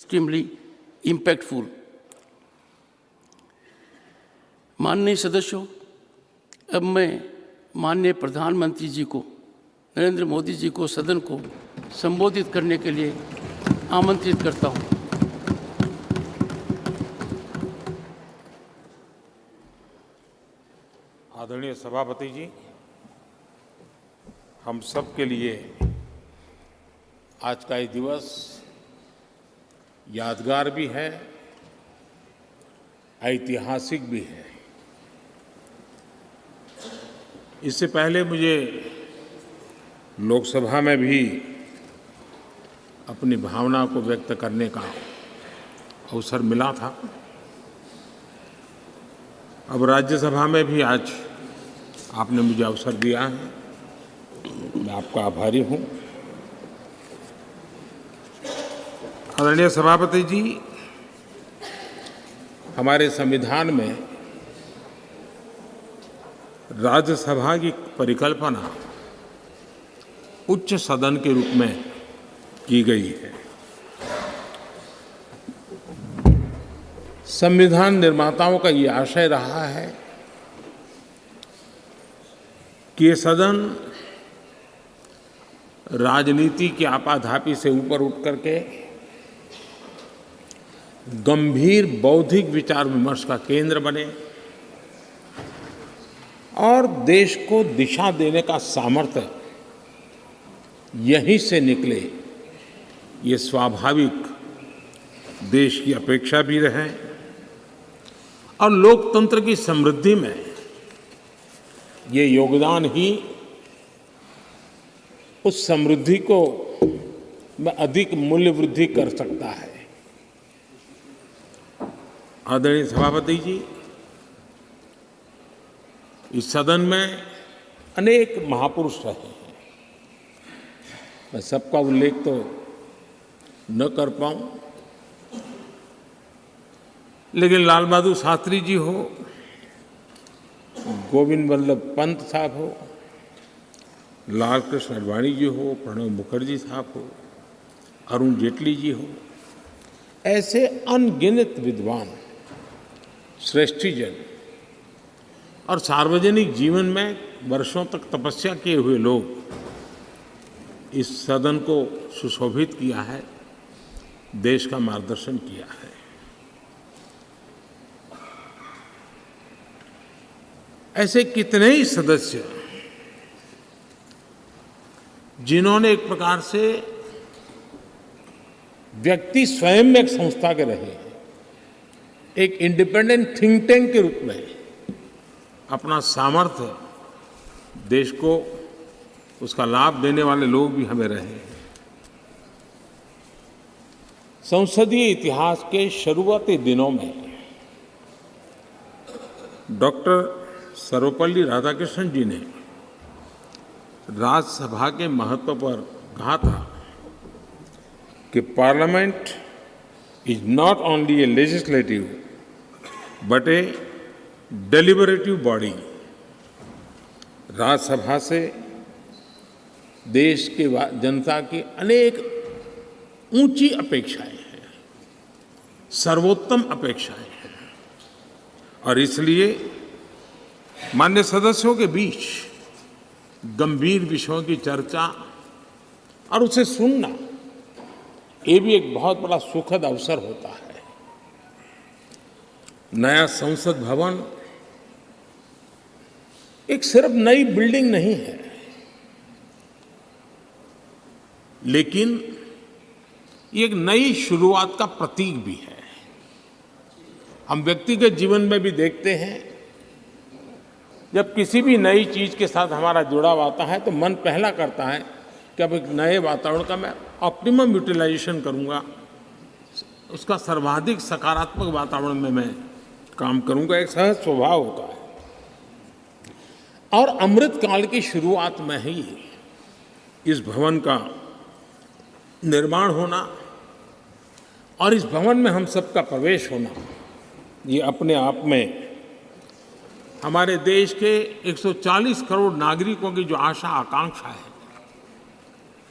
extremely impactful. माननीय सदस्यों, अब मैं माननीय प्रधानमंत्री जी को, नरेंद्र मोदी जी को सदन को संबोधित करने के लिए आमंत्रित करता हूं। आदरणीय सभापति जी, हम सब के लिए आज का ये दिवस यादगार भी है, ऐतिहासिक भी है। इससे पहले मुझे लोकसभा में भी अपनी भावना को व्यक्त करने का अवसर मिला था। अब राज्यसभा में भी आज आपने मुझे अवसर दिया है, मैं आपका आभारी हूँ। आदरणीय सभापति जी, हमारे संविधान में राज्यसभा की परिकल्पना उच्च सदन के रूप में की गई है। संविधान निर्माताओं का ये आशय रहा है कि ये सदन राजनीति की आपाधापी से ऊपर उठ करके गंभीर बौद्धिक विचार विमर्श का केंद्र बने और देश को दिशा देने का सामर्थ्य यहीं से निकले, ये स्वाभाविक देश की अपेक्षा भी रहे और लोकतंत्र की समृद्धि में ये योगदान ही उस समृद्धि को में अधिक मूल्य वृद्धि कर सकता है। आदरणीय सभापति जी, इस सदन में अनेक महापुरुष रहे हैं। मैं सबका उल्लेख तो न कर पाऊं, लेकिन लाल बहादुर शास्त्री जी हो, गोविंद वल्लभ पंत साहब हो, लाल कृष्ण आडवाणी जी हो, प्रणब मुखर्जी साहब हो, अरुण जेटली जी हो, ऐसे अनगिनत विद्वान श्रेष्ठीजन और सार्वजनिक जीवन में वर्षों तक तपस्या किए हुए लोग इस सदन को सुशोभित किया है, देश का मार्गदर्शन किया है। ऐसे कितने ही सदस्य जिन्होंने एक प्रकार से व्यक्ति स्वयं में एक संस्था के रहे, एक इंडिपेंडेंट थिंक टैंक के रूप में अपना सामर्थ्य देश को उसका लाभ देने वाले लोग भी हमें रहे हैं। संसदीय इतिहास के शुरुआती दिनों में डॉक्टर सर्वपल्ली राधाकृष्णन जी ने राज्यसभा के महत्व पर कहा था कि parliament is not only A legislative but A deliberative body. Rajya Sabha से देश के जनता की अनेक ऊंची अपेक्षाएं हैं, सर्वोत्तम अपेक्षाएं हैं और इसलिए मान्य सदस्यों के बीच गंभीर विषयों की चर्चा और उसे सुनना, ये भी एक बहुत बड़ा सुखद अवसर होता है। नया संसद भवन एक सिर्फ नई बिल्डिंग नहीं है, लेकिन ये एक नई शुरुआत का प्रतीक भी है। हम व्यक्तिगत जीवन में भी देखते हैं, जब किसी भी नई चीज के साथ हमारा जुड़ाव आता है तो मन पहला करता है कि अब एक नए वातावरण का मैं ऑप्टिमम यूटिलाइजेशन करूंगा, उसका सर्वाधिक सकारात्मक वातावरण में मैं काम करूंगा। एक सहज स्वभाव होता है और अमृत काल की शुरुआत में ही इस भवन का निर्माण होना और इस भवन में हम सबका प्रवेश होना, ये अपने आप में हमारे देश के 140 करोड़ नागरिकों की जो आशा आकांक्षा है,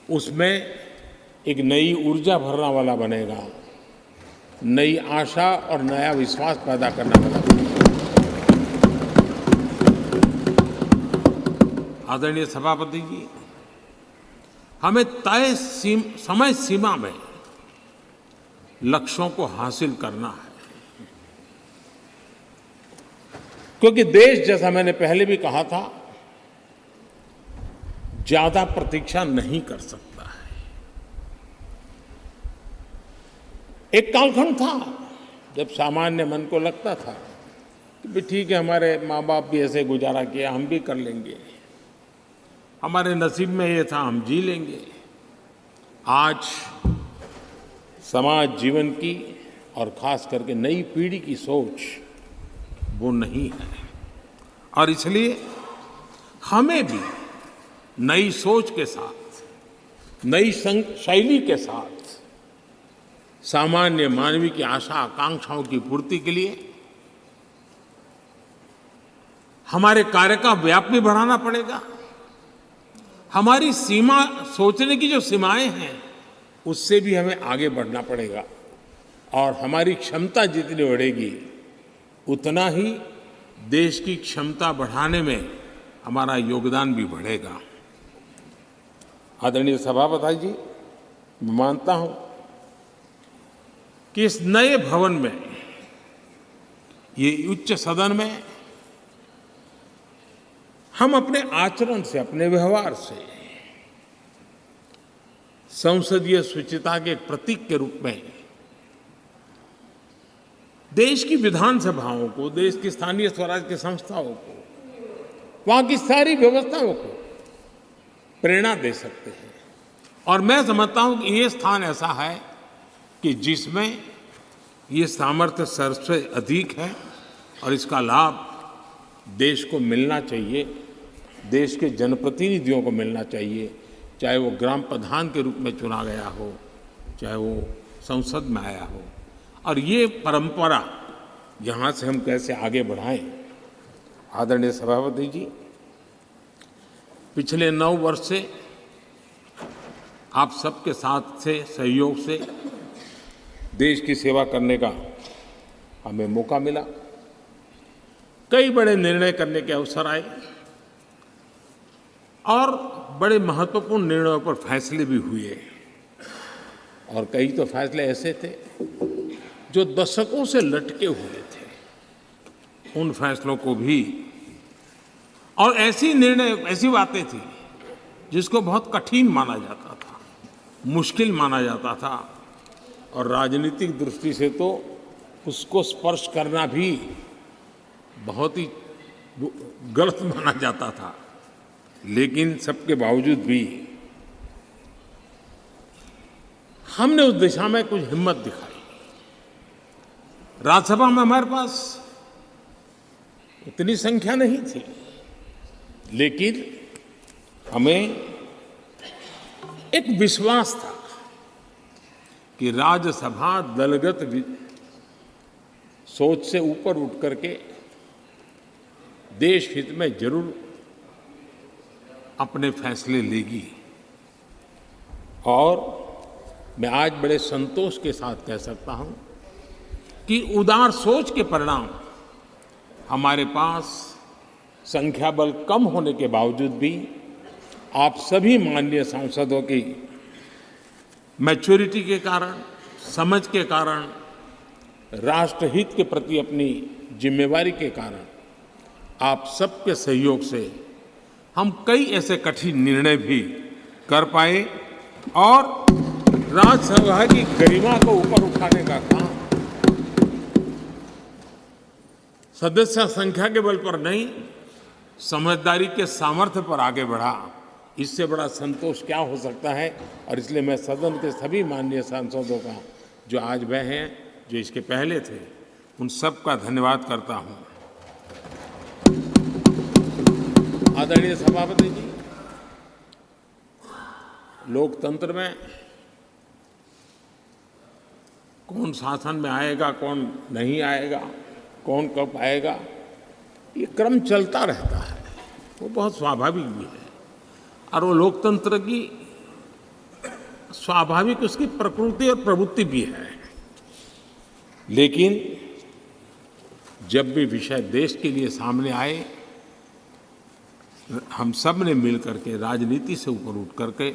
उसमें एक नई ऊर्जा भरने वाला बनेगा नई आशा और नया विश्वास पैदा करने वाला है। आदरणीय सभापति जी, हमें तय समय सीमा में लक्ष्यों को हासिल करना है, क्योंकि देश, जैसा मैंने पहले भी कहा था, ज्यादा प्रतीक्षा नहीं कर सकता है। एक कालखंड था जब सामान्य मन को लगता था कि भी ठीक है, हमारे माँ बाप भी ऐसे गुजारा किया, हम भी कर लेंगे, हमारे नसीब में ये था, हम जी लेंगे। आज समाज जीवन की और खास करके नई पीढ़ी की सोच वो नहीं है, और इसलिए हमें भी नई सोच के साथ, नई शैली के साथ सामान्य मानवीय की आशा आकांक्षाओं की पूर्ति के लिए हमारे कार्य का व्याप भी बढ़ाना पड़ेगा। हमारी सीमा, सोचने की जो सीमाएं हैं, उससे भी हमें आगे बढ़ना पड़ेगा, और हमारी क्षमता जितनी बढ़ेगी उतना ही देश की क्षमता बढ़ाने में हमारा योगदान भी बढ़ेगा। आदरणीय सभापति जी, मैं मानता हूं कि इस नए भवन में, ये उच्च सदन में, हम अपने आचरण से, अपने व्यवहार से संसदीय शुचिता के एक प्रतीक के रूप में देश की विधानसभाओं को, देश की स्थानीय स्वराज की संस्थाओं को, वहां की सारी व्यवस्थाओं को प्रेरणा दे सकते हैं। और मैं समझता हूं कि ये स्थान ऐसा है कि जिसमें ये सामर्थ्य सबसे अधिक है, और इसका लाभ देश को मिलना चाहिए, देश के जनप्रतिनिधियों को मिलना चाहिए, चाहे वो ग्राम प्रधान के रूप में चुना गया हो, चाहे वो संसद में आया हो। और ये परंपरा यहाँ से हम कैसे आगे बढ़ाएं। आदरणीय सभापति जी, पिछले 9 वर्ष से आप सबके साथ से, सहयोग से देश की सेवा करने का हमें मौका मिला। कई बड़े निर्णय करने के अवसर आए, और बड़े महत्वपूर्ण निर्णयों पर फैसले भी हुए, और कई तो फैसले ऐसे थे जो दशकों से लटके हुए थे। उन फैसलों को भी, और ऐसी निर्णय, ऐसी बातें थी जिसको बहुत कठिन माना जाता था, मुश्किल माना जाता था, और राजनीतिक दृष्टि से तो उसको स्पर्श करना भी बहुत ही गलत माना जाता था। लेकिन सबके बावजूद भी हमने उस दिशा में कुछ हिम्मत दिखाई। राज्यसभा में हमारे पास उतनी संख्या नहीं थी, लेकिन हमें एक विश्वास था कि राज्यसभा दलगत सोच से ऊपर उठ करके देश हित में जरूर अपने फैसले लेगी। और मैं आज बड़े संतोष के साथ कह सकता हूं कि उदार सोच के परिणाम हमारे पास संख्या बल कम होने के बावजूद भी आप सभी माननीय सांसदों की मैच्योरिटी के कारण, समझ के कारण, राष्ट्रहित के प्रति अपनी जिम्मेवारी के कारण, आप सबके सहयोग से हम कई ऐसे कठिन निर्णय भी कर पाए, और राज्यसभा की गरिमा को ऊपर उठाने का काम सदस्य संख्या के बल पर नहीं, समझदारी के सामर्थ्य पर आगे बढ़ा। इससे बड़ा संतोष क्या हो सकता है। और इसलिए मैं सदन के सभी माननीय सांसदों का, जो आज वह हैं, जो इसके पहले थे, उन सब का धन्यवाद करता हूं। आदरणीय सभापति जी, लोकतंत्र में कौन शासन में आएगा, कौन नहीं आएगा, कौन कब आएगा, ये क्रम चलता रहता है, वो बहुत स्वाभाविक भी है, और वो लोकतंत्र की स्वाभाविक उसकी प्रकृति और प्रवृत्ति भी है। लेकिन जब भी विषय देश के लिए सामने आए, हम सब ने मिल करके राजनीति से ऊपर उठ करके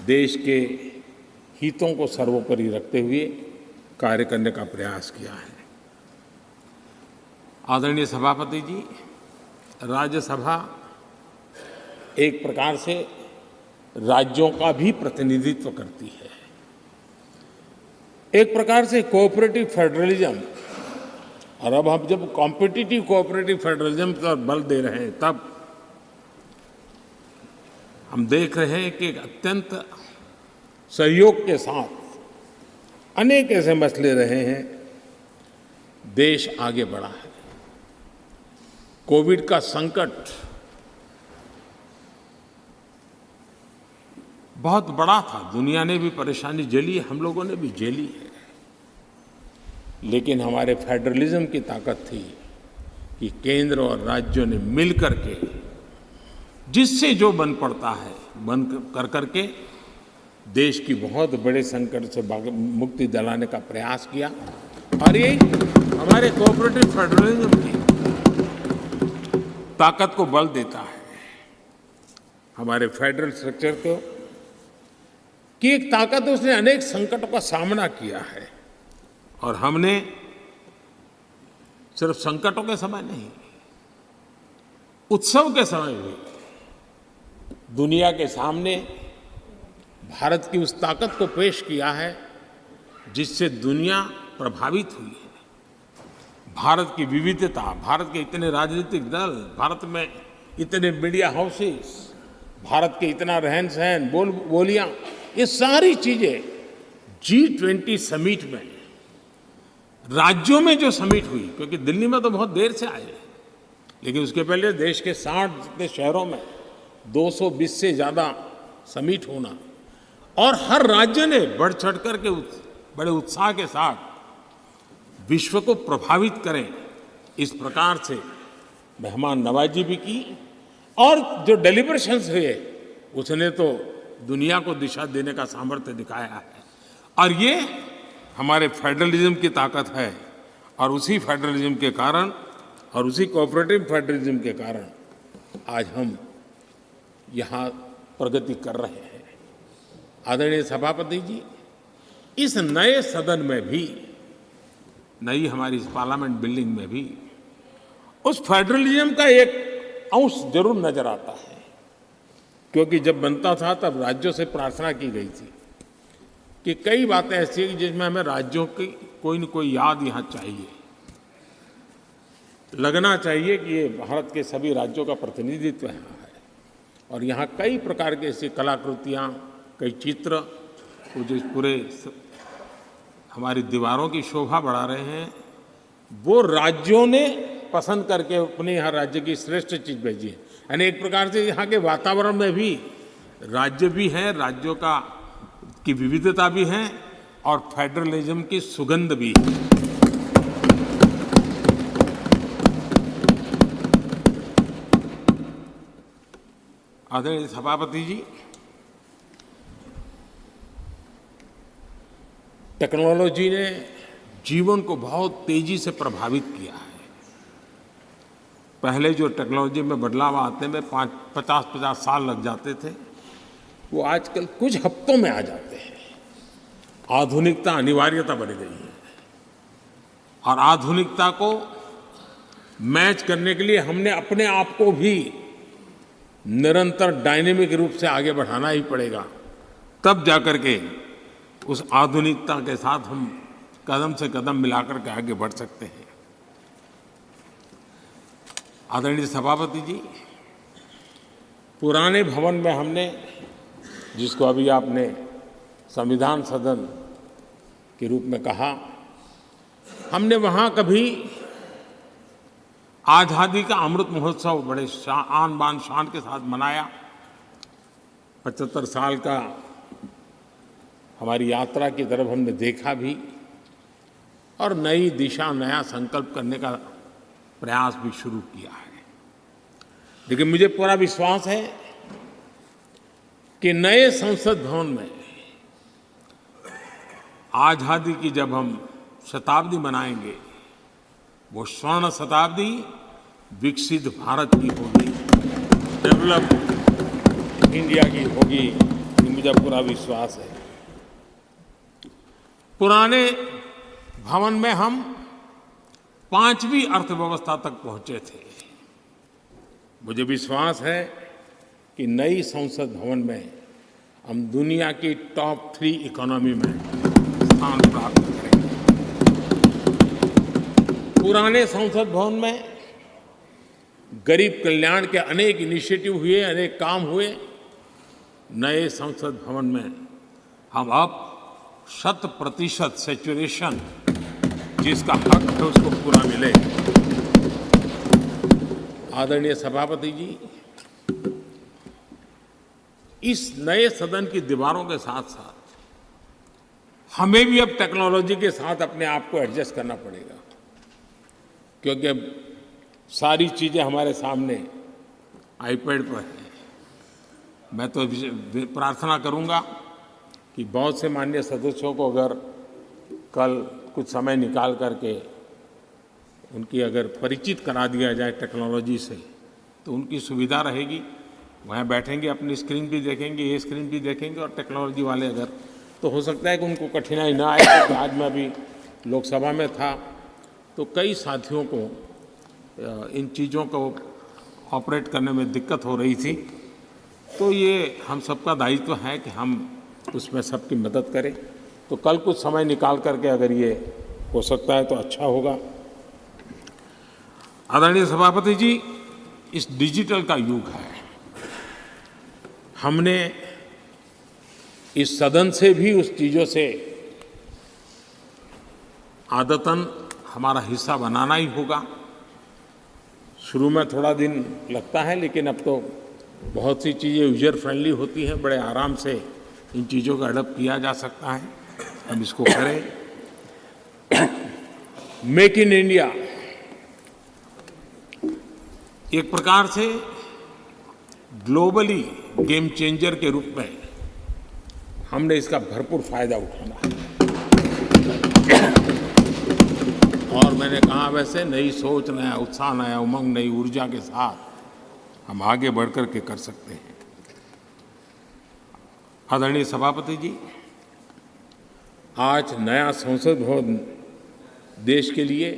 देश के हितों को सर्वोपरि रखते हुए कार्य करने का प्रयास किया है। आदरणीय सभापति जी, राज्यसभा एक प्रकार से राज्यों का भी प्रतिनिधित्व करती है। एक प्रकार से कोऑपरेटिव फेडरलिज्म, और अब हम जब कॉम्पिटिटिव कोऑपरेटिव फेडरलिज्म पर बल दे रहे हैं, तब हम देख रहे हैं कि अत्यंत सहयोग के साथ अनेक ऐसे मसले रहे हैं, देश आगे बढ़ा है। कोविड का संकट बहुत बड़ा था, दुनिया ने भी परेशानी झेली, हम लोगों ने भी झेली है, लेकिन हमारे फेडरलिज्म की ताकत थी कि केंद्र और राज्यों ने मिल करके जिससे जो बन पड़ता है बन कर करके देश की बहुत बड़े संकट से मुक्ति दिलाने का प्रयास किया। और ये हमारे कोऑपरेटिव फेडरलिज्म की ताकत को बल देता है, हमारे फेडरल स्ट्रक्चर को की एक ताकत, उसने अनेक संकटों का सामना किया है। और हमने सिर्फ संकटों के समय नहीं, उत्सव के समय भी दुनिया के सामने भारत की उस ताकत को पेश किया है जिससे दुनिया प्रभावित हुई है। भारत की विविधता, भारत के इतने राजनीतिक दल, भारत में इतने मीडिया हाउसेस, भारत के इतना रहन सहन, बोलियां, ये सारी चीजें G20 समिट में, राज्यों में जो समिट हुई, क्योंकि दिल्ली में तो बहुत देर से आए, लेकिन उसके पहले देश के 60 जितने शहरों में 220 से ज़्यादा समिट होना, और हर राज्य ने बढ़ चढ़ कर के बड़े उत्साह के साथ विश्व को प्रभावित करें, इस प्रकार से मेहमान नवाजी भी की। और जो डेलिब्रेशंस हुए, उसने तो दुनिया को दिशा देने का सामर्थ्य दिखाया है। और ये हमारे फेडरलिज्म की ताकत है, और उसी फेडरलिज्म के कारण और उसी कोऑपरेटिव फेडरलिज्म के कारण आज हम यहाँ प्रगति कर रहे हैं। आदरणीय सभापति जी, इस नए सदन में भी, नई हमारी इस पार्लियामेंट बिल्डिंग में भी उस फेडरलिज्म का एक अंश जरूर नजर आता है, क्योंकि जब बनता था तब राज्यों से प्रार्थना की गई थी कि कई बातें ऐसी हैं जिसमें हमें राज्यों की कोई न कोई याद यहाँ चाहिए, लगना चाहिए कि ये भारत के सभी राज्यों का प्रतिनिधित्व यहाँ है। और यहाँ कई प्रकार की ऐसी कलाकृतियाँ, कई चित्र जो पूरे हमारी दीवारों की शोभा बढ़ा रहे हैं, वो राज्यों ने पसंद करके अपने यहाँ राज्य की श्रेष्ठ चीज़ भेजी है। यानी एक प्रकार से यहाँ के वातावरण में भी राज्य भी है, राज्यों की विविधता भी है, और फेडरलिज्म की सुगंध भी है। आदरणीय सभापति जी, टेक्नोलॉजी ने जीवन को बहुत तेजी से प्रभावित किया है। पहले जो टेक्नोलॉजी में बदलाव आते में 50-50 साल लग जाते थे, वो आजकल कुछ हफ्तों में आ जाते हैं। आधुनिकता अनिवार्यता बन गई है, और आधुनिकता को मैच करने के लिए हमने अपने आप को भी निरंतर डायनेमिक रूप से आगे बढ़ाना ही पड़ेगा, तब जाकर के उस आधुनिकता के साथ हम कदम से कदम मिलाकर के आगे बढ़ सकते हैं। आदरणीय सभापति जी, पुराने भवन में हमने, जिसको अभी आपने संविधान सदन के रूप में कहा, हमने वहाँ कभी आज़ादी का अमृत महोत्सव बड़े आन बान शान के साथ मनाया। 75 साल का हमारी यात्रा की तरफ हमने देखा भी, और नई दिशा, नया संकल्प करने का प्रयास भी शुरू किया है। लेकिन मुझे पूरा विश्वास है कि नए संसद भवन में आज़ादी की जब हम शताब्दी मनाएंगे, वो स्वर्ण शताब्दी विकसित भारत की होगी, डेवलप इंडिया की होगी, ये मुझे पूरा विश्वास है। पुराने भवन में हम 5वीं अर्थव्यवस्था तक पहुंचे थे। मुझे विश्वास है कि नई संसद भवन में हम दुनिया की टॉप 3 इकोनॉमी में स्थान प्राप्त करेंगे। पुराने संसद भवन में गरीब कल्याण के अनेक इनिशिएटिव हुए, अनेक काम हुए। नए संसद भवन में हम अब 100% सैचुरेशन जिसका हक है उसको पूरा मिले। आदरणीय सभापति जी, इस नए सदन की दीवारों के साथ साथ हमें भी अब टेक्नोलॉजी के साथ अपने आप को एडजस्ट करना पड़ेगा, क्योंकि अब सारी चीजें हमारे सामने आईपैड पर हैं। मैं तो प्रार्थना करूंगा कि बहुत से माननीय सदस्यों को अगर कल कुछ समय निकाल करके उनकी अगर परिचित करा दिया जाए टेक्नोलॉजी से, तो उनकी सुविधा रहेगी। वहाँ बैठेंगे, अपनी स्क्रीन भी देखेंगे, ये स्क्रीन भी देखेंगे, और टेक्नोलॉजी वाले अगर, तो हो सकता है कि उनको कठिनाई ना आए। क्योंकि आज मैं अभी लोकसभा में था तो कई साथियों को इन चीज़ों को ऑपरेट करने में दिक्कत हो रही थी। तो ये हम सबका दायित्व है कि हम उसमें सबकी मदद करें। तो कल कुछ समय निकाल करके अगर ये हो सकता है तो अच्छा होगा। आदरणीय सभापति जी, इस डिजिटल का युग है। हमने इस सदन से भी उस चीज़ों से आदतन हमारा हिस्सा बनाना ही होगा। शुरू में थोड़ा दिन लगता है, लेकिन अब तो बहुत सी चीज़ें यूजर फ्रेंडली होती हैं, बड़े आराम से इन चीज़ों का अडॉप्ट किया जा सकता है। हम इसको करें। मेक इन इंडिया एक प्रकार से ग्लोबली गेम चेंजर के रूप में हमने इसका भरपूर फायदा उठाना है। और मैंने कहा, वैसे नई सोच, नया उत्साह, नया उमंग, नई ऊर्जा के साथ हम आगे बढ़कर के कर सकते हैं। आदरणीय सभापति जी, आज नया संसद भवन देश के लिए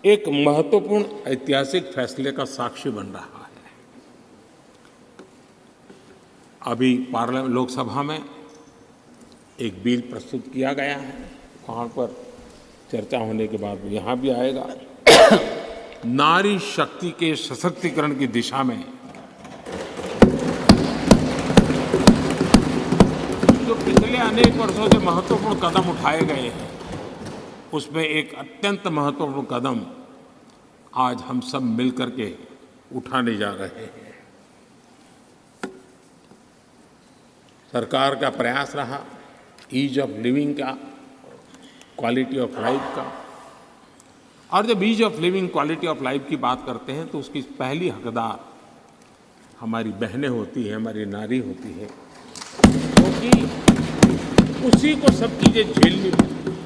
एक महत्वपूर्ण ऐतिहासिक फैसले का साक्षी बन रहा है। अभी पार्लियामेंट लोकसभा में एक बिल प्रस्तुत किया गया है, वहाँ पर चर्चा होने के बाद यहाँ भी आएगा। नारी शक्ति के सशक्तिकरण की दिशा में जो पिछले अनेक वर्षों से महत्वपूर्ण कदम उठाए गए हैं, उसमें एक अत्यंत महत्वपूर्ण कदम आज हम सब मिलकर के उठाने जा रहे हैं। सरकार का प्रयास रहा ईज ऑफ लिविंग का, क्वालिटी ऑफ लाइफ का। और जब ease of living, quality of life की बात करते हैं तो उसकी पहली हकदार हमारी बहनें होती हैं, हमारी नारी होती है, क्योंकि उसी को सब चीज़ें झेलनी पड़ती हैं।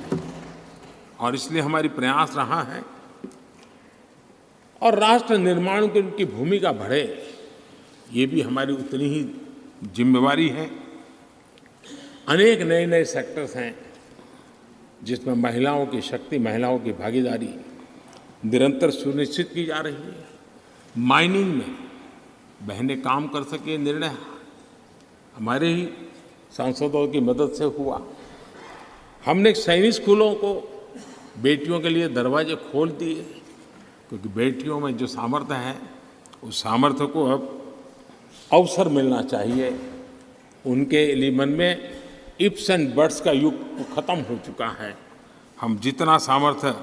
और इसलिए हमारी प्रयास रहा है, और राष्ट्र निर्माण की उनकी भूमिका बढ़े, ये भी हमारी उतनी ही जिम्मेवारी है। अनेक नए नए सेक्टर्स हैं जिसमें महिलाओं की शक्ति, महिलाओं की भागीदारी निरंतर सुनिश्चित की जा रही है। माइनिंग में बहनें काम कर सके, निर्णय हमारे ही सांसदों की मदद से हुआ। हमने सैनिक स्कूलों को बेटियों के लिए दरवाजे खोल दिए, क्योंकि बेटियों में जो सामर्थ्य है, उस सामर्थ्य को अब अवसर मिलना चाहिए। उनके लिए मन में इफ्स एंड बट्स का युग खत्म हो चुका है। हम जितना सामर्थ्य,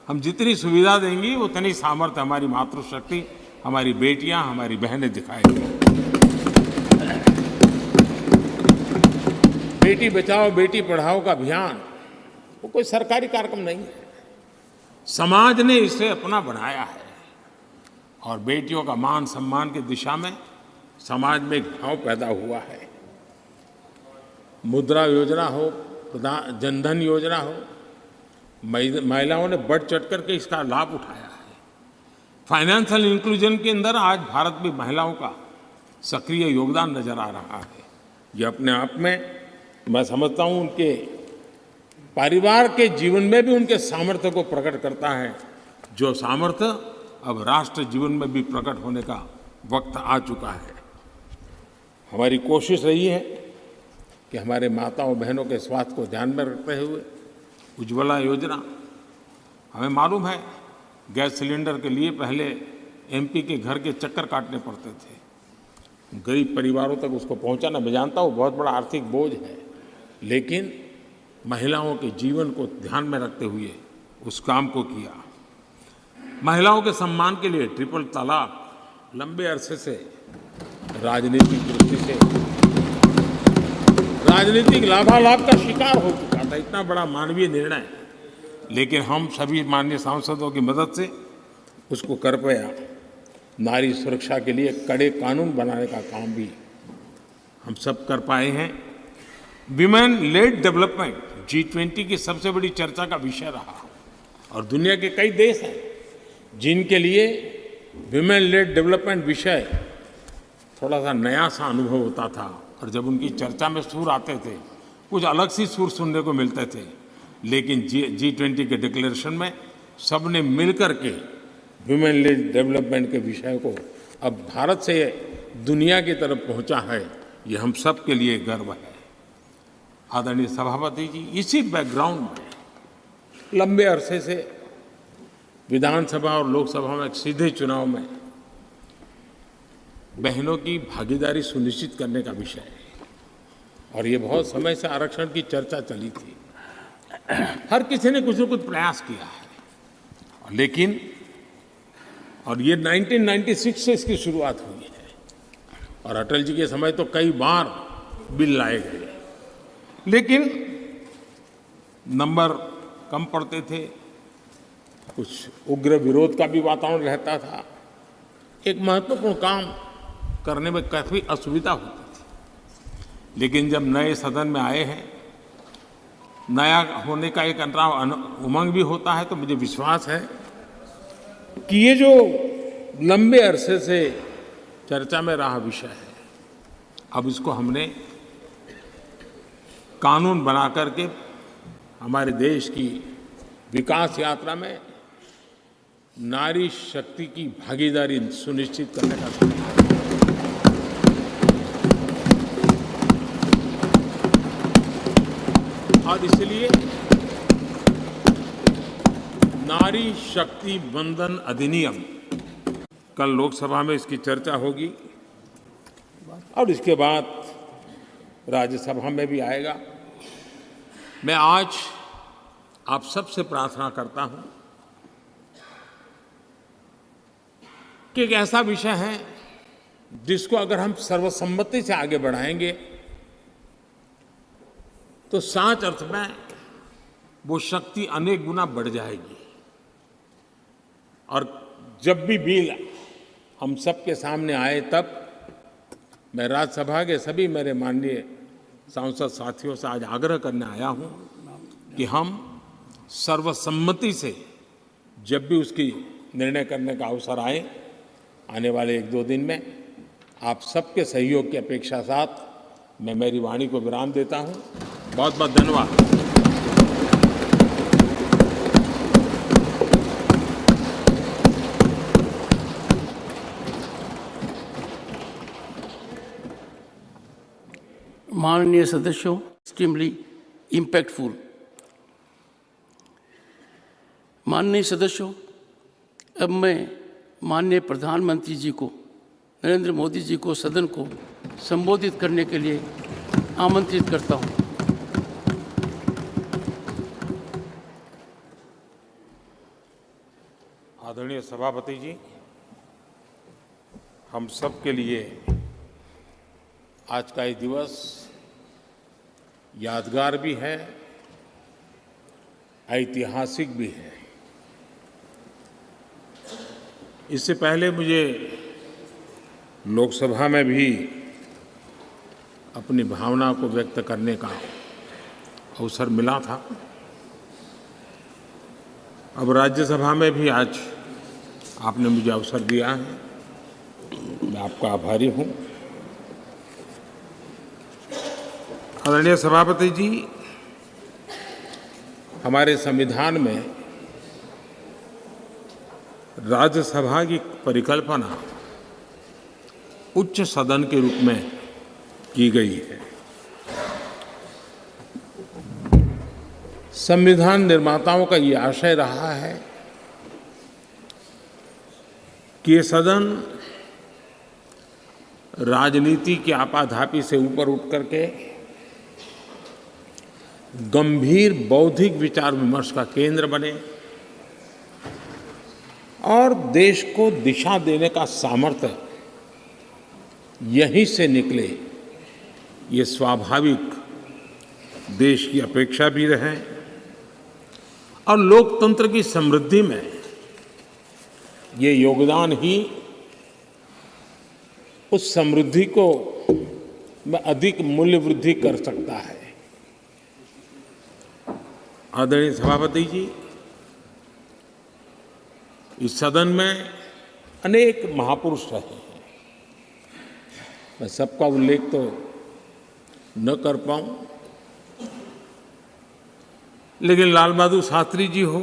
हम जितनी सुविधा देंगी, उतनी सामर्थ्य हमारी मातृशक्ति, हमारी बेटियां, हमारी बहनें दिखाएंगी। बेटी बचाओ बेटी पढ़ाओ का अभियान वो कोई सरकारी कार्यक्रम नहीं है, समाज ने इसे अपना बनाया है। और बेटियों का मान सम्मान की दिशा में समाज में एक भाव पैदा हुआ है। मुद्रा योजना हो, जनधन योजना हो, महिलाओं ने बढ़ चढ़ करके इसका लाभ उठाया है। फाइनेंशियल इंक्लूजन के अंदर आज भारत में महिलाओं का सक्रिय योगदान नजर आ रहा है। ये अपने आप में मैं समझता हूँ उनके परिवार के जीवन में भी उनके सामर्थ्य को प्रकट करता है, जो सामर्थ्य अब राष्ट्र जीवन में भी प्रकट होने का वक्त आ चुका है। हमारी कोशिश रही है कि हमारे माताओं बहनों के स्वास्थ्य को ध्यान में रखते हुए उज्ज्वला योजना, हमें मालूम है गैस सिलेंडर के लिए पहले एमपी के घर के चक्कर काटने पड़ते थे, गरीब परिवारों तक उसको पहुंचाना, मैं जानता हूँ बहुत बड़ा आर्थिक बोझ है, लेकिन महिलाओं के जीवन को ध्यान में रखते हुए उस काम को किया। महिलाओं के सम्मान के लिए ट्रिपल तलाक लंबे अरसे से राजनीतिक दृष्टि से राजनीतिक लाभालाभ का शिकार हो चुका था। इतना बड़ा मानवीय निर्णय, लेकिन हम सभी माननीय सांसदों की मदद से उसको कर पाया। नारी सुरक्षा के लिए कड़े कानून बनाने का काम भी हम सब कर पाए हैं। विमेन लेड डेवलपमेंट G20 की सबसे बड़ी चर्चा का विषय रहा, और दुनिया के कई देश हैं जिनके लिए विमेन लेड डेवलपमेंट विषय थोड़ा सा नया सा अनुभव होता था, और जब उनकी चर्चा में सुर आते थे कुछ अलग सी सुर सुनने को मिलते थे। लेकिन G20 के डिक्लेरेशन में सबने मिल कर के विमेन लेड डेवलपमेंट के विषय को अब भारत से दुनिया की तरफ पहुंचा है, ये हम सब के लिए गर्व है। आदरणीय सभापति जी, इसी बैकग्राउंड में लंबे अरसे से विधानसभा और लोकसभा में सीधे चुनाव में बहनों की भागीदारी सुनिश्चित करने का विषय है, और ये बहुत समय से आरक्षण की चर्चा चली थी। हर किसी ने कुछ न कुछ प्रयास किया है, लेकिन और ये 1996 से इसकी शुरुआत हुई है, और अटल जी के समय तो कई बार बिल लाए गए, लेकिन नंबर कम पड़ते थे, कुछ उग्र विरोध का भी वातावरण रहता था, एक महत्वपूर्ण काम करने में काफ़ी असुविधा होती थी। लेकिन जब नए सदन में आए हैं, नया होने का एक उमंग भी होता है, तो मुझे विश्वास है कि ये जो लंबे अरसे से चर्चा में रहा विषय है, अब इसको हमने कानून बना करके हमारे देश की विकास यात्रा में नारी शक्ति की भागीदारी सुनिश्चित करने का समय है। और इसलिए नारी शक्ति बंधन अधिनियम, कल लोकसभा में इसकी चर्चा होगी और इसके बाद राज्यसभा में भी आएगा। मैं आज आप सबसे प्रार्थना करता हूं कि एक ऐसा विषय है जिसको अगर हम सर्वसम्मति से आगे बढ़ाएंगे तो सच अर्थ में वो शक्ति अनेक गुना बढ़ जाएगी। और जब भी बिल हम सबके सामने आए, तब मैं राज्यसभा के सभी मेरे माननीय सांसद साथियों से आज आग्रह करने आया हूं कि हम सर्वसम्मति से जब भी उसकी निर्णय करने का अवसर आए, आने वाले 1-2 दिन में आप सबके सहयोग की अपेक्षा साथ मैं मेरी वाणी को विराम देता हूं। बहुत बहुत धन्यवाद। माननीय सदस्यों, एक्सट्रीमली इम्पैक्टफुल। माननीय सदस्यों, अब मैं माननीय प्रधानमंत्री जी को, नरेंद्र मोदी जी को सदन को संबोधित करने के लिए आमंत्रित करता हूं। आदरणीय सभापति जी, हम सब के लिए आज का ये दिवस यादगार भी है, ऐतिहासिक भी है। इससे पहले मुझे लोकसभा में भी अपनी भावना को व्यक्त करने का अवसर मिला था। अब राज्यसभा में भी आज आपने मुझे अवसर दिया है, मैं आपका आभारी हूं। आदरणीय सभापति जी, हमारे संविधान में राज्यसभा की परिकल्पना उच्च सदन के रूप में की गई है। संविधान निर्माताओं का ये आशय रहा है कि ये सदन राजनीति की आपाधापी से ऊपर उठ करके गंभीर बौद्धिक विचार विमर्श का केंद्र बने और देश को दिशा देने का सामर्थ्य यहीं से निकले, ये स्वाभाविक देश की अपेक्षा भी रहे और लोकतंत्र की समृद्धि में ये योगदान ही उस समृद्धि को में अधिक मूल्य वृद्धि कर सकता है। आदरणीय सभापति जी, इस सदन में अनेक महापुरुष रहे हैं। मैं सबका उल्लेख तो न कर पाऊं, लेकिन लाल बहादुर शास्त्री जी हो,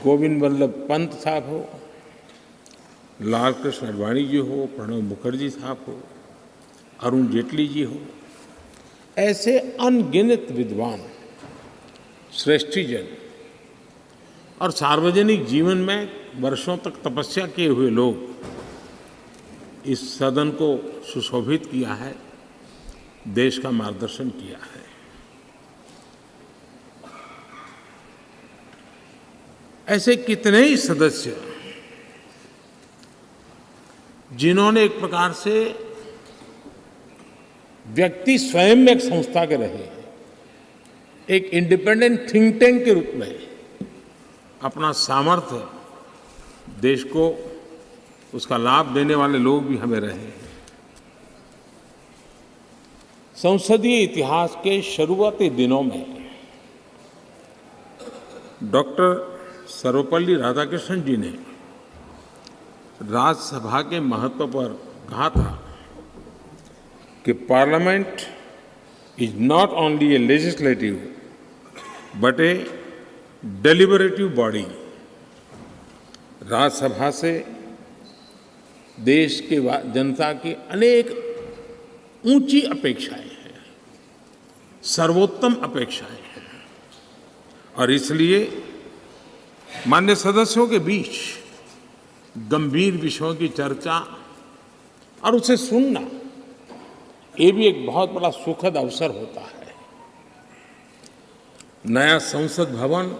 गोविंद वल्लभ पंत साहब हो, लाल कृष्ण आडवाणी जी हो, प्रणब मुखर्जी साहब हो, अरुण जेटली जी हो, ऐसे अनगिनत विद्वान श्रेष्ठीजन और सार्वजनिक जीवन में वर्षों तक तपस्या किए हुए लोग इस सदन को सुशोभित किया है, देश का मार्गदर्शन किया है। ऐसे कितने ही सदस्य जिन्होंने एक प्रकार से व्यक्ति स्वयं में एक संस्था के रहे हैं, एक इंडिपेंडेंट थिंक टैंक के रूप में अपना सामर्थ्य देश को उसका लाभ देने वाले लोग भी हमें रहे हैं। संसदीय इतिहास के शुरुआती दिनों में डॉक्टर सर्वपल्ली राधाकृष्णन जी ने राज्यसभा के महत्व पर कहा था कि parliament is not only A legislative but A deliberative body. Rajya Sabha से देश के जनता की अनेक ऊंची अपेक्षाएं हैं, सर्वोत्तम अपेक्षाएं हैं और इसलिए मान्य सदस्यों के बीच गंभीर विषयों की चर्चा और उसे सुनना, ये भी एक बहुत बड़ा सुखद अवसर होता है। नया संसद भवन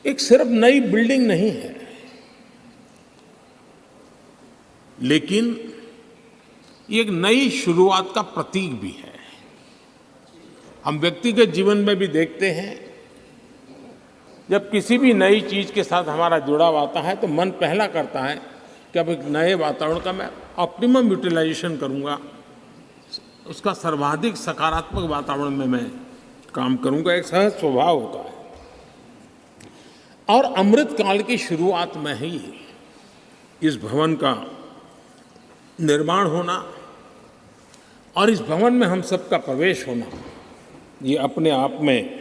एक सिर्फ नई बिल्डिंग नहीं है, लेकिन ये एक नई शुरुआत का प्रतीक भी है। हम व्यक्तिगत जीवन में भी देखते हैं, जब किसी भी नई चीज के साथ हमारा जुड़ाव आता है तो मन पहला करता है कि अब एक नए वातावरण का मैं ऑप्टिमम यूटिलाइजेशन करूंगा, उसका सर्वाधिक सकारात्मक वातावरण में मैं काम करूंगा, एक सहज स्वभाव होता है। और अमृत काल की शुरुआत में ही इस भवन का निर्माण होना और इस भवन में हम सबका प्रवेश होना, ये अपने आप में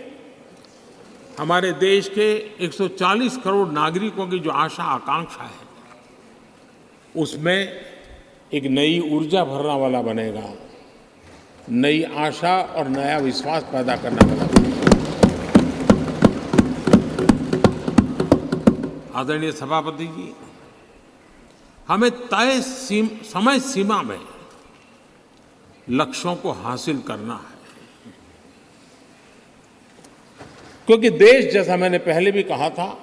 हमारे देश के 140 करोड़ नागरिकों की जो आशा आकांक्षा है, उसमें एक नई ऊर्जा भरने वाला बनेगा, नई आशा और नया विश्वास पैदा करने वाला बनेगा। आदरणीय सभापति जी, हमें तय समय सीमा में लक्ष्यों को हासिल करना है, क्योंकि देश, जैसा मैंने पहले भी कहा था,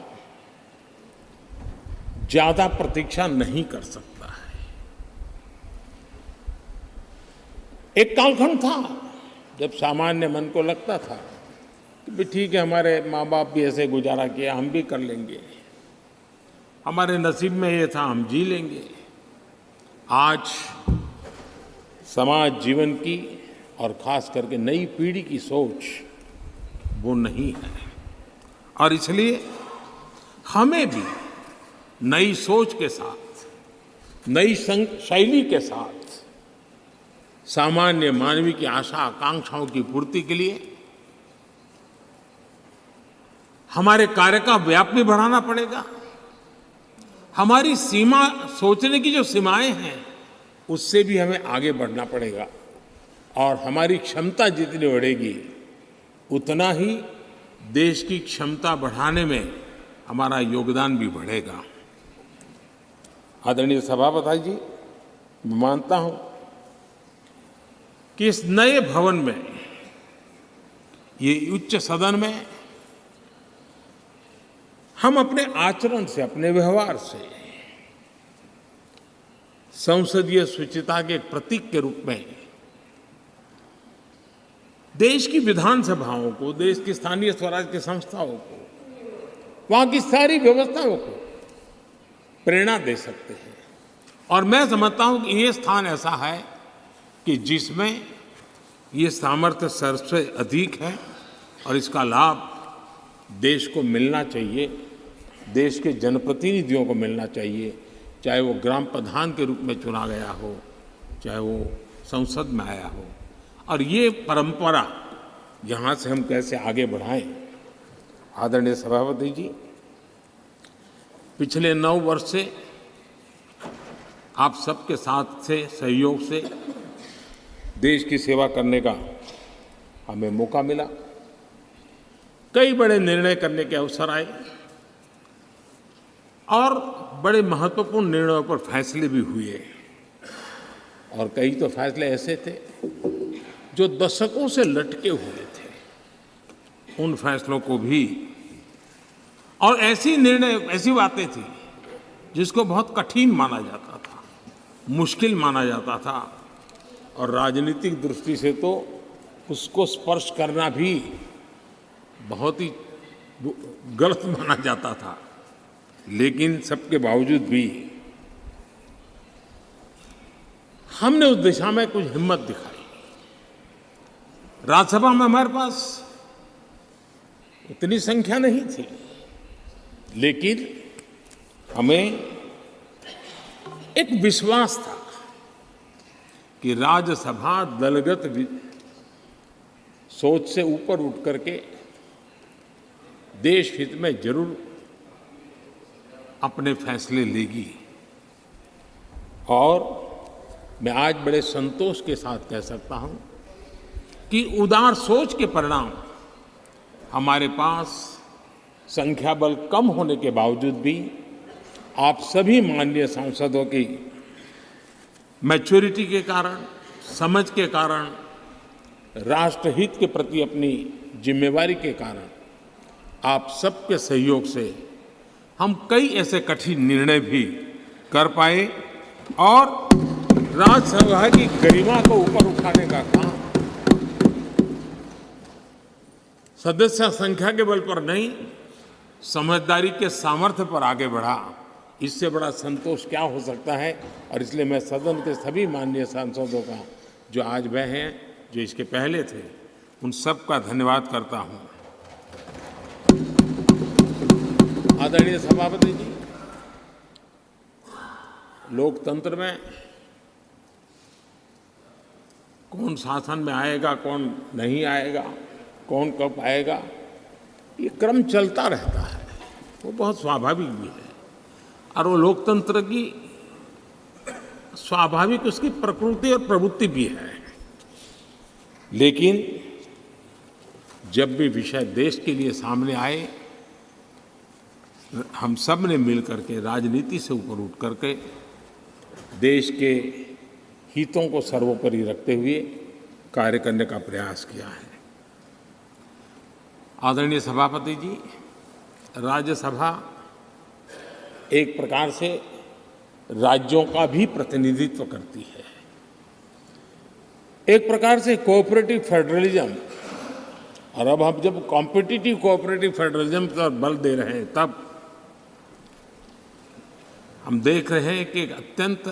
ज्यादा प्रतीक्षा नहीं कर सकता है। एक कालखंड था जब सामान्य मन को लगता था कि भी ठीक है, हमारे माँ बाप भी ऐसे गुजारा किया, हम भी कर लेंगे, हमारे नसीब में ये था, हम जी लेंगे। आज समाज जीवन की और खास करके नई पीढ़ी की सोच वो नहीं है। और इसलिए हमें भी नई सोच के साथ, नई शैली के साथ सामान्य मानवी की आशा आकांक्षाओं की पूर्ति के लिए हमारे कार्य का व्याप भी बढ़ाना पड़ेगा। हमारी सीमा, सोचने की जो सीमाएं हैं, उससे भी हमें आगे बढ़ना पड़ेगा। और हमारी क्षमता जितनी बढ़ेगी, उतना ही देश की क्षमता बढ़ाने में हमारा योगदान भी बढ़ेगा। आदरणीय सभापति जी, मैं मानता हूं कि इस नए भवन में, ये उच्च सदन में, हम अपने आचरण से, अपने व्यवहार से संसदीय शुचिता के एक प्रतीक के रूप में देश की विधानसभाओं को, देश की स्थानीय स्वराज की संस्थाओं को, वहां की सारी व्यवस्थाओं को प्रेरणा दे सकते हैं। और मैं समझता हूं कि ये स्थान ऐसा है कि जिसमें ये सामर्थ्य सबसे अधिक है और इसका लाभ देश को मिलना चाहिए, देश के जनप्रतिनिधियों को मिलना चाहिए, चाहे वो ग्राम प्रधान के रूप में चुना गया हो, चाहे वो संसद में आया हो। और ये परंपरा यहाँ से हम कैसे आगे बढ़ाएं। आदरणीय सभापति जी, पिछले 9 वर्ष से आप सबके साथ से, सहयोग से देश की सेवा करने का हमें मौका मिला। कई बड़े निर्णय करने के अवसर आए और बड़े महत्वपूर्ण निर्णयों पर फैसले भी हुए। और कई तो फैसले ऐसे थे जो दशकों से लटके हुए थे। उन फैसलों को भी, और ऐसी निर्णय, ऐसी बातें थी जिसको बहुत कठिन माना जाता था, मुश्किल माना जाता था, और राजनीतिक दृष्टि से तो उसको स्पर्श करना भी बहुत ही गलत माना जाता था। लेकिन सबके बावजूद भी हमने उस दिशा में कुछ हिम्मत दिखाई। राज्यसभा में हमारे पास उतनी संख्या नहीं थी, लेकिन हमें एक विश्वास था कि राज्यसभा दलगत सोच से ऊपर उठ करके देश हित में जरूर अपने फैसले लेगी। और मैं आज बड़े संतोष के साथ कह सकता हूं कि उदार सोच के परिणाम हमारे पास संख्या बल कम होने के बावजूद भी आप सभी माननीय सांसदों की मैच्योरिटी के कारण, समझ के कारण, राष्ट्रहित के प्रति अपनी जिम्मेवारी के कारण, आप सबके सहयोग से हम कई ऐसे कठिन निर्णय भी कर पाए और राज्यसभा की गरिमा को ऊपर उठाने का काम सदस्य संख्या के बल पर नहीं, समझदारी के सामर्थ्य पर आगे बढ़ा। इससे बड़ा संतोष क्या हो सकता है। और इसलिए मैं सदन के सभी माननीय सांसदों का, जो आज वह हैं, जो इसके पहले थे, उन सब का धन्यवाद करता हूं। आदरणीय सभापति जी, लोकतंत्र में कौन शासन में आएगा, कौन नहीं आएगा, कौन कब आएगा, ये क्रम चलता रहता है। वो बहुत स्वाभाविक भी है और वो लोकतंत्र की स्वाभाविक उसकी प्रकृति और प्रवृत्ति भी है। लेकिन जब भी विषय देश के लिए सामने आए, हम सब ने मिल करके राजनीति से ऊपर उठ करके देश के हितों को सर्वोपरि रखते हुए कार्य करने का प्रयास किया है। आदरणीय सभापति जी, राज्यसभा एक प्रकार से राज्यों का भी प्रतिनिधित्व करती है। एक प्रकार से कोऑपरेटिव फेडरलिज्म, और अब हम जब कॉम्पिटिटिव कोऑपरेटिव फेडरलिज्म पर बल दे रहे हैं, तब हम देख रहे हैं कि एक अत्यंत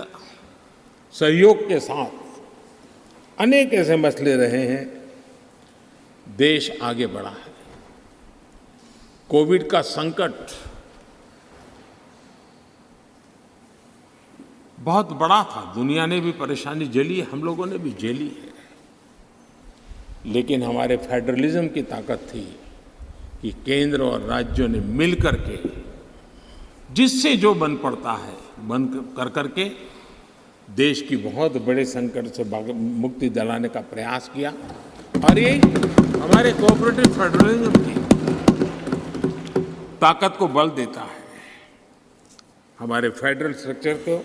सहयोग के साथ अनेक ऐसे मसले रहे हैं, देश आगे बढ़ा है। कोविड का संकट बहुत बड़ा था। दुनिया ने भी परेशानी झेली, हम लोगों ने भी झेली है। लेकिन हमारे फेडरलिज्म की ताकत थी कि केंद्र और राज्यों ने मिल करके जिससे जो बन पड़ता है बन कर करके देश की बहुत बड़े संकट से मुक्ति दिलाने का प्रयास किया। और ये हमारे कोऑपरेटिव फेडरलिज्म की ताकत को बल देता है, हमारे फेडरल स्ट्रक्चर को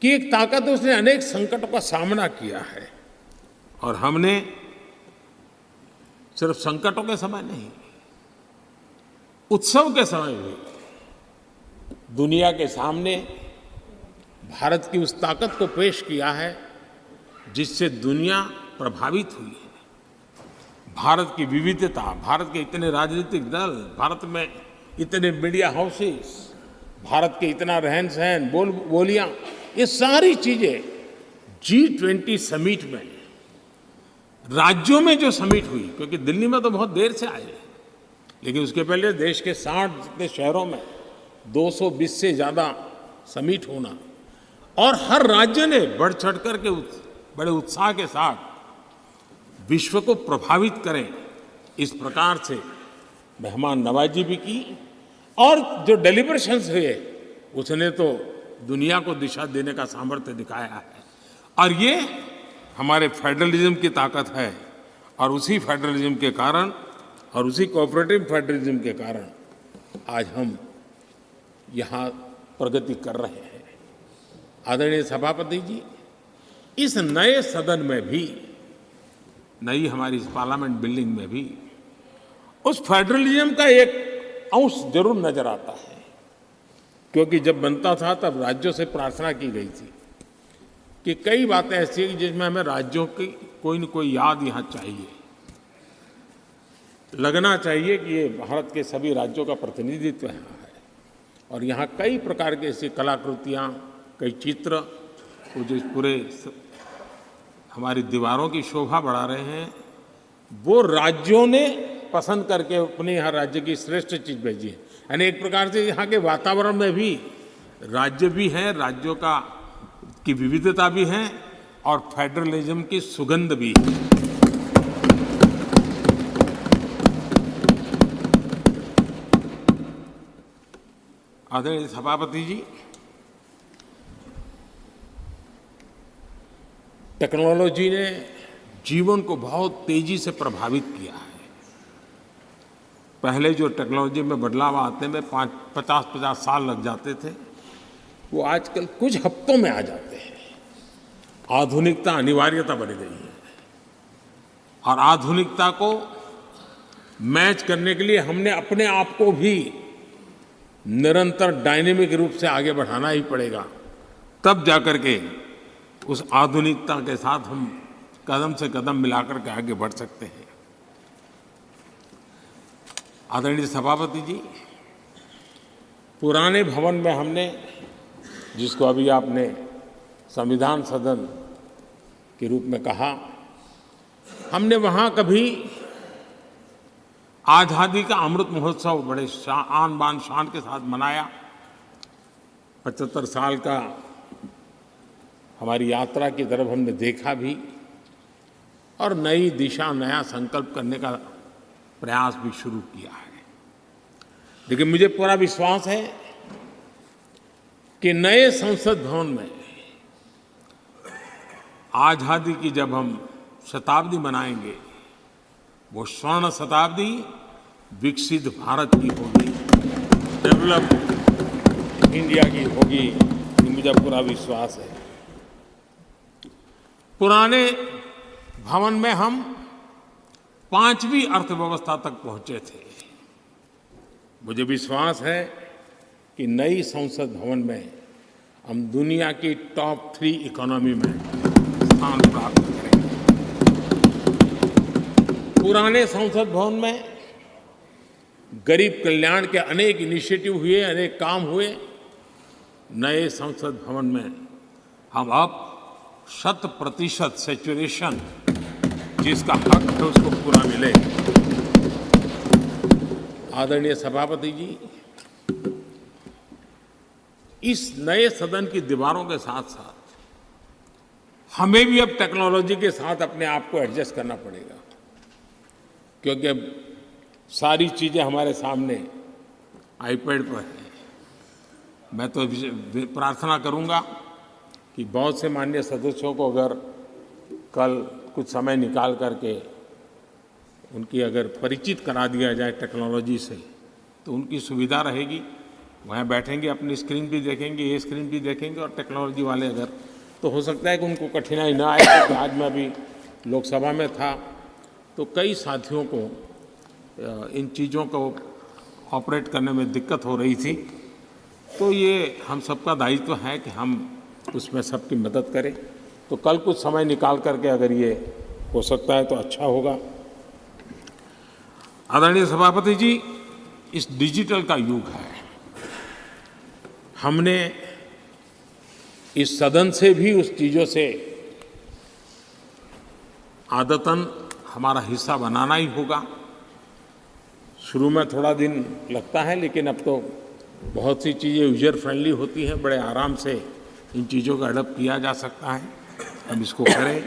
कि एक ताकत उसने अनेक संकटों का सामना किया है। और हमने सिर्फ संकटों के समय नहीं, उत्सव के समय भी दुनिया के सामने भारत की उस ताकत को पेश किया है जिससे दुनिया प्रभावित हुई है। भारत की विविधता, भारत के इतने राजनीतिक दल, भारत में इतने मीडिया हाउसेस, भारत के इतना रहन सहन, बोलियां, ये सारी चीजें G20 समिट में, राज्यों में जो समिट हुई, क्योंकि दिल्ली में तो बहुत देर से आए, लेकिन उसके पहले देश के 60 जितने शहरों में 220 से ज़्यादा समिट होना, और हर राज्य ने बढ़ चढ़ कर के बड़े उत्साह के साथ विश्व को प्रभावित करें इस प्रकार से मेहमान नवाजी भी की। और जो डेलिब्रेशंस हुए उसने तो दुनिया को दिशा देने का सामर्थ्य दिखाया है। और ये हमारे फेडरलिज्म की ताकत है। और उसी फेडरलिज्म के कारण और उसी कोऑपरेटिव फेडरलिज्म के कारण आज हम यहाँ प्रगति कर रहे हैं। आदरणीय सभापति जी, इस नए सदन में भी, नई हमारी इस पार्लियामेंट बिल्डिंग में भी उस फेडरलिज्म का एक अंश जरूर नजर आता है। क्योंकि जब बनता था तब राज्यों से प्रार्थना की गई थी कि कई बातें ऐसी हैं जिसमें हमें राज्यों की कोई न कोई याद यहाँ चाहिए, लगना चाहिए कि ये भारत के सभी राज्यों का प्रतिनिधित्व यहाँ है। और यहाँ कई प्रकार की ऐसी कलाकृतियाँ, कई चित्र, वो जो पूरे हमारी दीवारों की शोभा बढ़ा रहे हैं, वो राज्यों ने पसंद करके अपने यहाँ राज्य की श्रेष्ठ चीज़ भेजी है। यानी एक प्रकार से यहाँ के वातावरण में भी राज्य भी है, राज्यों का की विविधता भी है और फेडरलिज्म की सुगंध भी है। आदरणीय सभापति जी, टेक्नोलॉजी ने जीवन को बहुत तेजी से प्रभावित किया है। पहले जो टेक्नोलॉजी में बदलाव आते में 50-50 साल लग जाते थे, वो आजकल कुछ हफ्तों में आ जाते हैं। आधुनिकता अनिवार्यता बन गई है और आधुनिकता को मैच करने के लिए हमने अपने आप को भी निरंतर डायनेमिक रूप से आगे बढ़ाना ही पड़ेगा। तब जाकर के उस आधुनिकता के साथ हम कदम से कदम मिलाकर के आगे बढ़ सकते हैं। आदरणीय सभापति जी, पुराने भवन में हमने, जिसको अभी आपने संविधान सदन के रूप में कहा, हमने वहाँ कभी आज़ादी का अमृत महोत्सव बड़े आन बान शान के साथ मनाया। 75 साल का हमारी यात्रा की तरफ हमने देखा भी और नई दिशा, नया संकल्प करने का प्रयास भी शुरू किया है। लेकिन मुझे पूरा विश्वास है कि नए संसद भवन में आज़ादी की जब हम शताब्दी मनाएंगे, वो स्वर्ण शताब्दी विकसित भारत की होगी, डेवलप्ड इंडिया की होगी, ये मुझे पूरा विश्वास है। पुराने भवन में हम 5वीं अर्थव्यवस्था तक पहुंचे थे। मुझे विश्वास है कि नई संसद भवन में हम दुनिया की टॉप 3 इकोनॉमी में स्थान प्राप्त करेंगे। पुराने संसद भवन में गरीब कल्याण के अनेक इनिशिएटिव हुए, अनेक काम हुए। नए संसद भवन में हम अब 100% सैचुरेशन, जिसका हक है उसको पूरा मिले। आदरणीय सभापति जी, इस नए सदन की दीवारों के साथ-साथ हमें भी अब टेक्नोलॉजी के साथ अपने आप को एडजस्ट करना पड़ेगा, क्योंकि अब सारी चीज़ें हमारे सामने आईपैड पर हैं। मैं तो प्रार्थना करूंगा कि बहुत से माननीय सदस्यों को अगर कल कुछ समय निकाल करके उनकी अगर परिचित करा दिया जाए टेक्नोलॉजी से, तो उनकी सुविधा रहेगी। वहाँ बैठेंगे, अपनी स्क्रीन भी देखेंगे, ये स्क्रीन भी देखेंगे, और टेक्नोलॉजी वाले अगर, तो हो सकता है कि उनको कठिनाई ना आए। तो आज मैं अभी लोकसभा में था तो कई साथियों को इन चीज़ों को ऑपरेट करने में दिक्कत हो रही थी। तो ये हम सबका दायित्व है कि हम उसमें सबकी मदद करें। तो कल कुछ समय निकाल करके अगर ये हो सकता है तो अच्छा होगा। आदरणीय सभापति जी, इस डिजिटल का युग है। हमने इस सदन से भी उस चीज़ों से आदतन हमारा हिस्सा बनाना ही होगा। शुरू में थोड़ा दिन लगता है, लेकिन अब तो बहुत सी चीज़ें यूजर फ्रेंडली होती हैं, बड़े आराम से इन चीज़ों का अडॉप्ट किया जा सकता है। हम इसको करें।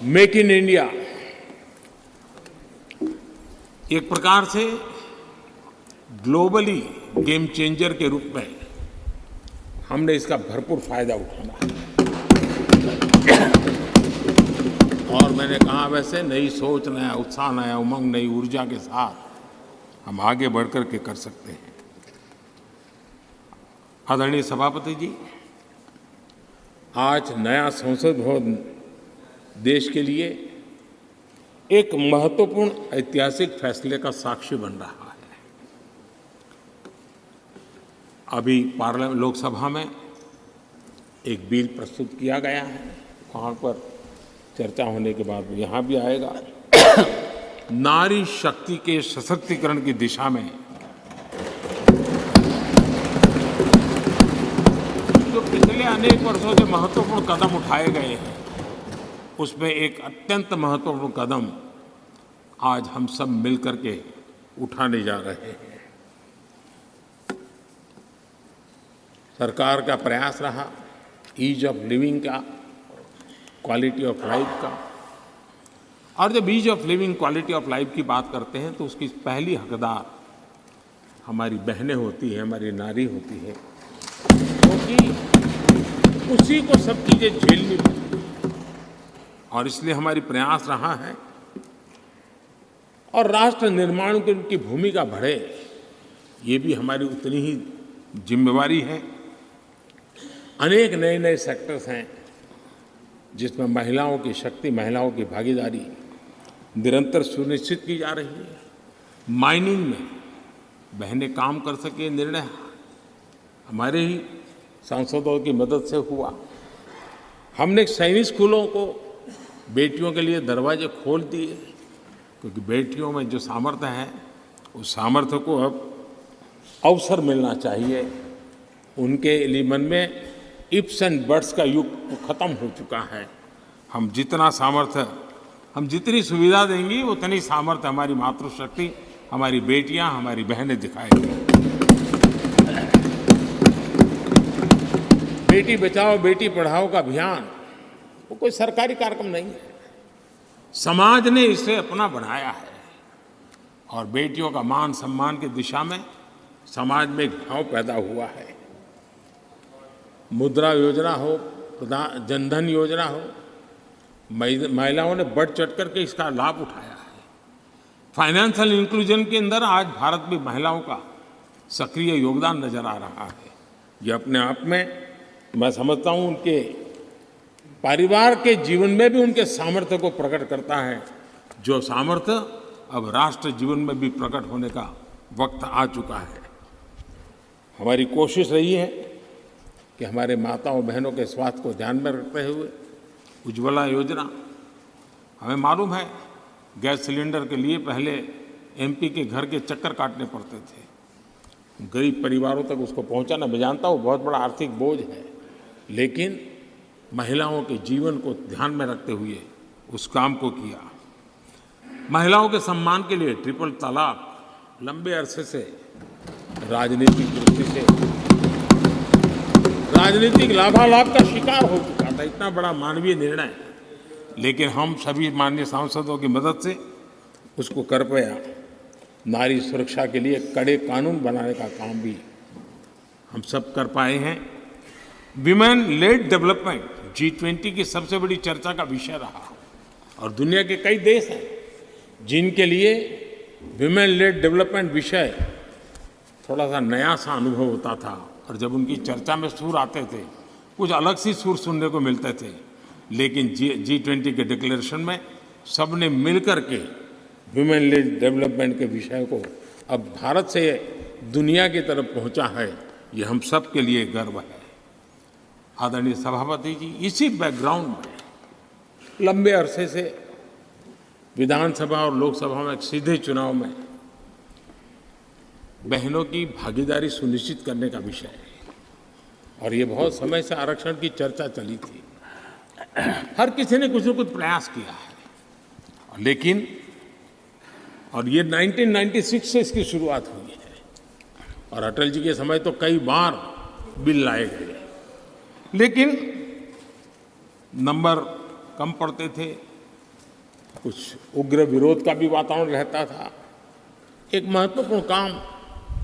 मेक इन इंडिया एक प्रकार से ग्लोबली गेम चेंजर के रूप में हमने इसका भरपूर फायदा उठाना है। और मैंने कहा, वैसे नई सोच, नया उत्साह, नया उमंग, नई ऊर्जा के साथ हम आगे बढ़कर के कर सकते हैं। आदरणीय सभापति जी, आज नया संसद भवन देश के लिए एक महत्वपूर्ण ऐतिहासिक फैसले का साक्षी बन रहा है। अभी पार्लियामेंट लोकसभा में एक बिल प्रस्तुत किया गया है, वहाँ पर चर्चा होने के बाद यहाँ भी आएगा। नारी शक्ति के सशक्तिकरण की दिशा में जो पिछले अनेक वर्षों से महत्वपूर्ण कदम उठाए गए हैं, उसमें एक अत्यंत महत्वपूर्ण कदम आज हम सब मिलकर के उठाने जा रहे हैं। सरकार का प्रयास रहा ईज ऑफ लिविंग का, क्वालिटी ऑफ लाइफ का। और जब ease of living, quality of life की बात करते हैं तो उसकी पहली हकदार हमारी बहनें होती हैं, हमारी नारी होती है, क्योंकि उसी को सब चीज़ें झेलनी पड़ती हैं। और इसलिए हमारी प्रयास रहा है, और राष्ट्र निर्माण की उनकी भूमिका बढ़े, ये भी हमारी उतनी ही जिम्मेवारी है। अनेक नए नए सेक्टर्स हैं जिसमें महिलाओं की शक्ति, महिलाओं की भागीदारी निरंतर सुनिश्चित की जा रही है। माइनिंग में बहनें काम कर सके, निर्णय हमारे ही सांसदों की मदद से हुआ। हमने सैनिक स्कूलों को बेटियों के लिए दरवाजे खोल दिए, क्योंकि बेटियों में जो सामर्थ्य है, उस सामर्थ्य को अब अवसर मिलना चाहिए। उनके लिए मन में इफ्स एंड बट्स का युग खत्म हो चुका है। हम जितना सामर्थ्य, हम जितनी सुविधा देंगी, उतनी सामर्थ्य हमारी मातृशक्ति, हमारी बेटियां, हमारी बहनें दिखाएंगी। बेटी बचाओ बेटी पढ़ाओ का अभियान वो कोई सरकारी कार्यक्रम नहीं है, समाज ने इसे अपना बनाया है। और बेटियों का मान सम्मान की दिशा में समाज में एक भाव पैदा हुआ है। मुद्रा योजना हो, जनधन योजना हो, महिलाओं ने बढ़ चढ़ करके इसका लाभ उठाया है। फाइनेंशियल इंक्लूजन के अंदर आज भारत में महिलाओं का सक्रिय योगदान नजर आ रहा है। ये अपने आप में मैं समझता हूँ उनके परिवार के जीवन में भी उनके सामर्थ्य को प्रकट करता है, जो सामर्थ्य अब राष्ट्र जीवन में भी प्रकट होने का वक्त आ चुका है। हमारी कोशिश रही है कि हमारे माताओं बहनों के स्वास्थ्य को ध्यान में रखते हुए उज्ज्वला योजना, हमें मालूम है गैस सिलेंडर के लिए पहले एमपी के घर के चक्कर काटने पड़ते थे, गरीब परिवारों तक उसको पहुंचाना, मैं जानता हूँ बहुत बड़ा आर्थिक बोझ है, लेकिन महिलाओं के जीवन को ध्यान में रखते हुए उस काम को किया। महिलाओं के सम्मान के लिए ट्रिपल तलाक लंबे अरसे से राजनीतिक दृष्टि से राजनीतिक लाभालाभ का शिकार हो चुका था। इतना बड़ा मानवीय निर्णय, लेकिन हम सभी माननीय सांसदों की मदद से उसको कर पाया। नारी सुरक्षा के लिए कड़े कानून बनाने का काम भी हम सब कर पाए हैं। विमेन लेड डेवलपमेंट G20 की सबसे बड़ी चर्चा का विषय रहा और दुनिया के कई देश हैं जिनके लिए विमेन लेड डेवलपमेंट विषय थोड़ा सा नया सा अनुभव होता था और जब उनकी चर्चा में सुर आते थे कुछ अलग सी सुर सुनने को मिलते थे। लेकिन G20 के डिक्लेरेशन में सबने मिलकर के विमेन लेड डेवलपमेंट के विषय को अब भारत से दुनिया की तरफ पहुंचा है, ये हम सब के लिए गर्व है। आदरणीय सभापति जी, इसी बैकग्राउंड में लंबे अरसे से विधानसभा और लोकसभा में सीधे चुनाव में बहनों की भागीदारी सुनिश्चित करने का विषय है और ये बहुत समय से आरक्षण की चर्चा चली थी। हर किसी ने कुछ न कुछ प्रयास किया है, लेकिन और ये 1996 से इसकी शुरुआत हुई है और अटल जी के समय तो कई बार बिल लाए गए, लेकिन नंबर कम पड़ते थे, कुछ उग्र विरोध का भी वातावरण रहता था। एक महत्वपूर्ण काम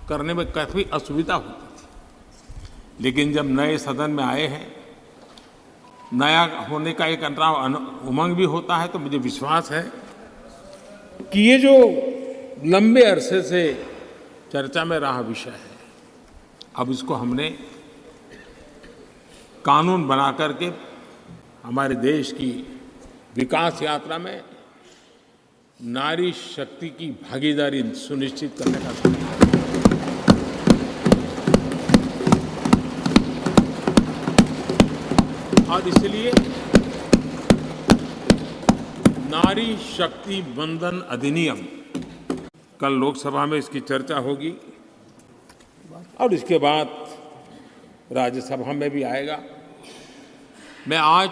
करने में काफ़ी असुविधा होती थी। लेकिन जब नए सदन में आए हैं, नया होने का एक उमंग भी होता है, तो मुझे विश्वास है कि ये जो लंबे अरसे से चर्चा में रहा विषय है, अब इसको हमने कानून बना करके हमारे देश की विकास यात्रा में नारी शक्ति की भागीदारी सुनिश्चित करने का समय है। और इसलिए नारी शक्ति बंधन अधिनियम कल लोकसभा में इसकी चर्चा होगी और इसके बाद राज्यसभा में भी आएगा। मैं आज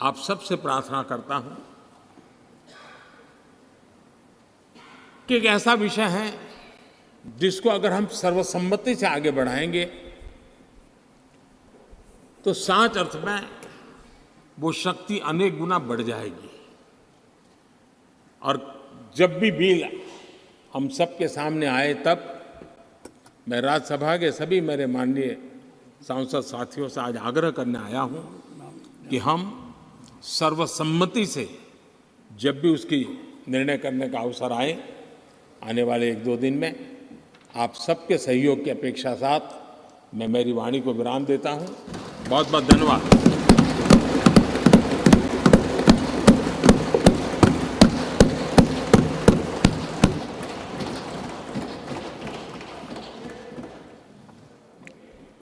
आप सबसे प्रार्थना करता हूं कि एक ऐसा विषय है जिसको अगर हम सर्वसम्मति से आगे बढ़ाएंगे तो सच अर्थ में वो शक्ति अनेक गुना बढ़ जाएगी। और जब भी बिल हम सबके सामने आए, तब मैं राज्यसभा के सभी मेरे माननीय सांसद साथियों से आज आग्रह करने आया हूं कि हम सर्वसम्मति से जब भी उसकी निर्णय करने का अवसर आए, आने वाले 1-2 दिन में आप सबके सहयोग की अपेक्षा साथ मैं मेरी वाणी को विराम देता हूं। बहुत बहुत धन्यवाद।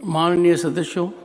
माननीय सदस्यों,